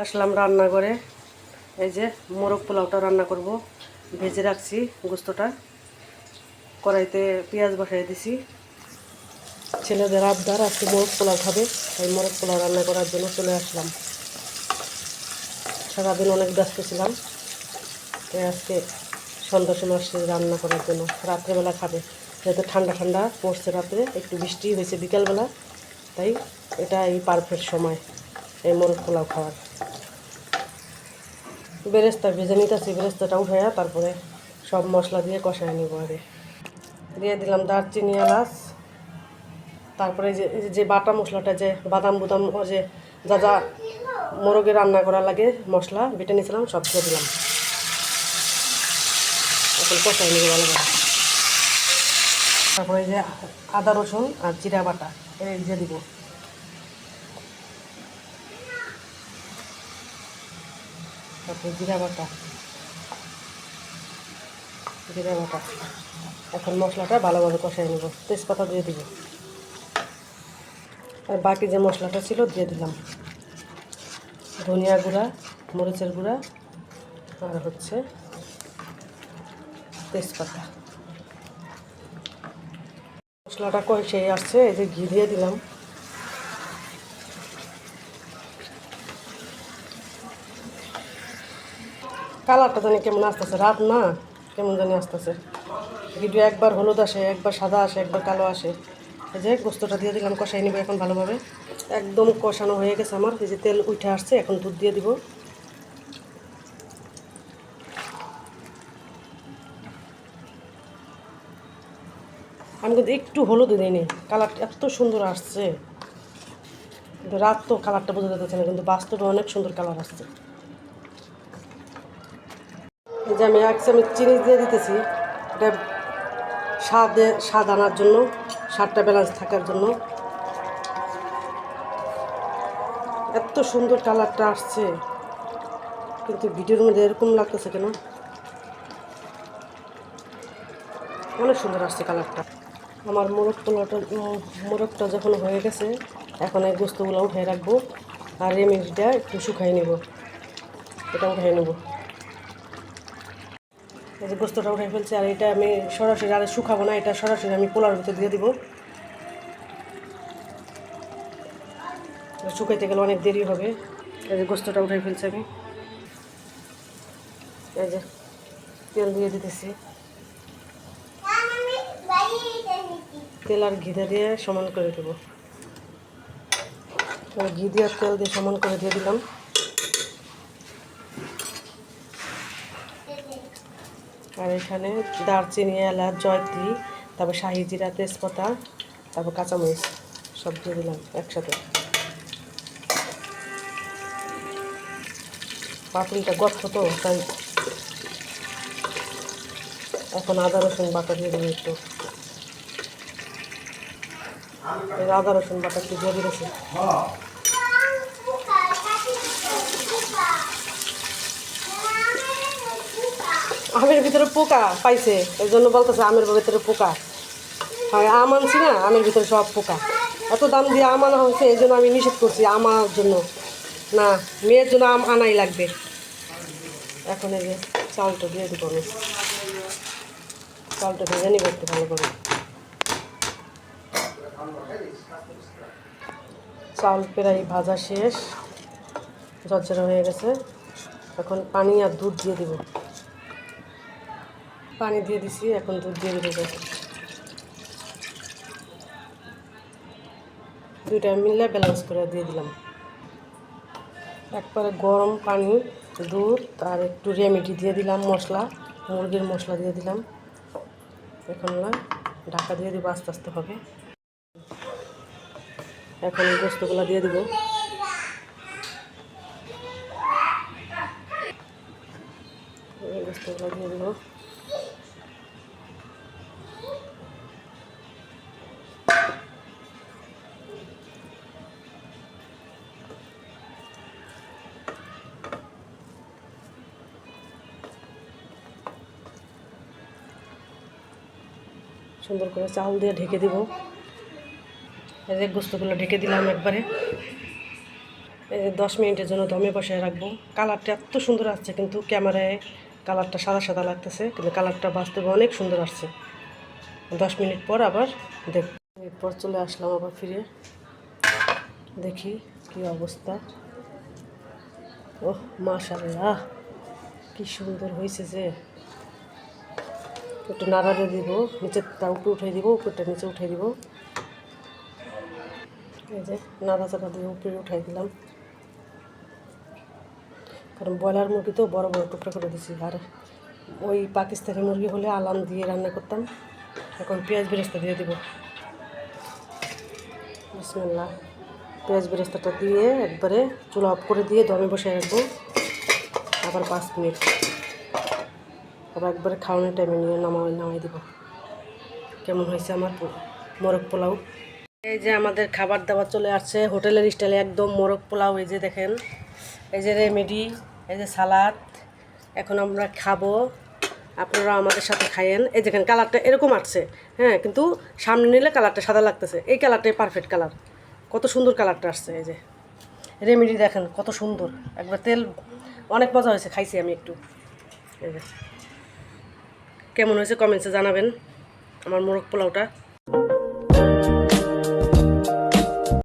আসলাম রান্না করে। এই যে মোরগ পোলাওটা রান্না করব। ভেজে রাখছি গোস্তটা, কড়াইতে পেঁয়াজ বসাই দিছি। ছেলেদের আবদার আজকে মোরগ পোলাও খাবে, তাই মোরগ পোলাও রান্না করার জন্য চলে আসলাম। সারাদিন অনেক ব্যস্ত ছিলাম, তাই আজকে সন্ধ্যার সময় আসছে রান্না করার জন্য। রাত্রেবেলা খাবে, যেহেতু ঠান্ডা ঠান্ডা পড়ছে, রাত্রে একটু বৃষ্টি হয়েছে বিকালবেলা, তাই এটা এই পারফেক্ট সময় এই মোরগ পোলাও খাওয়ার। বেরেস্তা ভেজে নিতেছি, বেরেস্তাটা উঠাইয়া তারপরে সব মশলা দিয়ে কষাই নিব। আগে দিয়ে দিলাম দারচিনি, এলাচ, তারপরে যে যে বাটা মশলাটা, যে বাদাম বুদাম, ও যে যা যা মোরগে রান্না করা লাগে মশলা বেটে নিয়েছিলাম, সব দিয়ে দিলাম। এখন কষাই নিব ভালোভাবে। তারপরে যে আদা রসুন আর জিরা বাটা এই দিয়ে দিব। তারপরে জিরা বাটা। এখন মশলাটা ভালোভাবে কষাই নেব। তেজপাতা দিয়ে দিব, আর বাকি যে মশলাটা ছিল দিয়ে দিলাম। ধনিয়া গুঁড়া, মরিচের গুঁড়া, আর হচ্ছে তেজপাতা। মশলাটা কষে আসছে, এই যে ঘি দিয়ে দিলাম। কালারটা জানি কেমন আসতেছে, রাত না কেমন জানি আসতেছে। ভিডিও একবার হলুদ আসে, একবার সাদা আসে, একবার কালো আসে। এই যে গোস্তটা দিয়ে দিলাম, কষাই নিব এখন ভালোভাবে। একদম কষানো হয়ে গেছে আমার। এই যে তেল উঠে আসছে, এখন দুধ দিয়ে দিব। আমি কিন্তু একটু হলুদ দিইনি, কালারটা এত সুন্দর আসছে। কিন্তু রাত তো কালারটা বোঝা যাচ্ছে না, কিন্তু বাস্তবে অনেক সুন্দর কালার আসছে। এই যে আমি 1 চামচ চিনি দিয়ে দিতেছি, এটা স্বাদ আনার জন্য, স্বাদটা ব্যালেন্স থাকার জন্য। এত সুন্দর কালারটা আসছে, কিন্তু ভিডিওর মধ্যে এরকম লাগতেছে কেন? অনেক সুন্দর আসছে কালারটা। আমার মোরগটা যখন হয়ে গেছে, এখন এই গোস্তগুলো উঠাই রাখবো, আর রেমিডিটা একটু শুকাই নেব। এটা উঠাই নেব। এই যে গোস্তটা উঠাই ফেলছি, আর এটা আমি সরাসরি আর শুকাবো না, এটা সরাসরি আমি পোলাওর ভিতরে দিয়ে দিব। শুকাইতে গেলে অনেক দেরি হবে। এই যে গোস্তটা উঠাই ফেলছি আমি। এই যে তেল দিয়ে দিতেছি, তেল আর ঘি দিয়ে সমান করে দেবো। ঘি দিয়ে তেল দিয়ে সমান করে দিয়ে দিলাম। আর এখানে দারচিনি, এলাচ, জয়ত্রী, তারপর শাহি জিরা, তেজপাতা, তারপর কাঁচামরিচ সব দিয়ে দিলাম একসাথে। পাতুলটা গর্ত তো, তাই এখন আদা রসুন বাটা দিয়ে দেবো একটু। আদা রসুন বাটা একটু দিয়ে দিয়েছি। আমের ভিতরে পোকা পাইছে, এই জন্য বলতেছে আমের ভিতরে পোকা। হয় আম আনছি না, আমের ভিতরে সব পোকা। এত দাম দিয়ে আম আনা হয়েছে, এই জন্য আমি নিষেধ করছি আম আনার জন্য। না, মেয়ের জন্য আম আনাই লাগবে। এখন এই যে চালটা দিয়ে দেবো আমি। চালটা ভেজে নিব একটু ভালো করে। চাল প্রায় ভাজা শেষ, ঝরঝরে হয়ে গেছে। এখন পানি আর দুধ দিয়ে দিব। পানি দিয়ে দিছি, এখন দুধ দিয়ে দেবো। দুইটা মিলে ব্যালেন্স করে দিয়ে দিলাম। একবারে গরম পানি, দুধ আর একটু রেমেডি দিয়ে দিলাম, মশলা, মুরগির মশলা দিয়ে দিলাম। এখন না ঢাকা দিয়ে দিব, আস্তে আস্তে হবে। এখন এই গোস্তগুলো দিয়ে দিব। গোস্তগুলো দিয়ে দিব। সুন্দর করে চাউল দিয়ে ঢেকে দিব। এই যে গোস্তগুলো ঢেকে দিলাম একবারে। 10 মিনিটের জন্য দমে বসায় রাখবো। কালারটা এত সুন্দর আসছে, কিন্তু ক্যামেরায় কালারটা সাদা সাদা লাগতেছে, কিন্তু কালারটা বাস্তবে অনেক সুন্দর আসছে। 10 মিনিট পর আবার দেখ, এরপর চলে আসলাম আবার ফিরে, দেখি কি অবস্থা। ওহ মাশাআল্লাহ, কি সুন্দর হয়েছে যে। একটু নাড়াড়ে দিব, নিচেরটা উপরে উঠিয়ে দিব, উপরটা নিচে উঠিয়ে দিব। এই যে নাড়া চাপা দিয়ে উপরে উঠাই দিলাম, কারণ ব্রয়লার মুরগি তো বড় বড় টুকরা করে দিছি। আর ওই পাকিস্তানি মুরগি হলে আলাম দিয়ে রান্না করতাম। এখন পেঁয়াজ বেরেস্তা দিয়ে দিব। বিসমিল্লাহ। পেঁয়াজ বেরেস্তাটা দিয়ে একবারে চুলা অফ করে দিয়ে দমে বসে রাখবো আবার 5 মিনিট। আবার একবারে খাওয়ানোর টাইমে নিয়ে নামাই দিব। কেমন হয়েছে আমার মোরগ পোলাও। এই যে আমাদের খাবার দাবার চলে আসছে হোটেলের স্টাইলে, একদম মোরগ পোলাও। এই যে দেখেন, এই যে রেমেডি, এই যে সালাদ। এখন আমরা খাবো, আপনারা আমাদের সাথে খাইয়েন। এই দেখেন কালারটা এরকম আসছে, হ্যাঁ, কিন্তু সামনে নিলে কালারটা সাদা লাগতেছে। এই কালারটাই পারফেক্ট কালার, কত সুন্দর কালারটা আসছে। এই যে রেমেডি দেখেন কত সুন্দর, একবার তেল, অনেক মজা হয়েছে, খাইছি আমি একটু। এই যে কেমন হয়েছে কমেন্টসে জানাবেন আমার মোরগ পোলাওটা।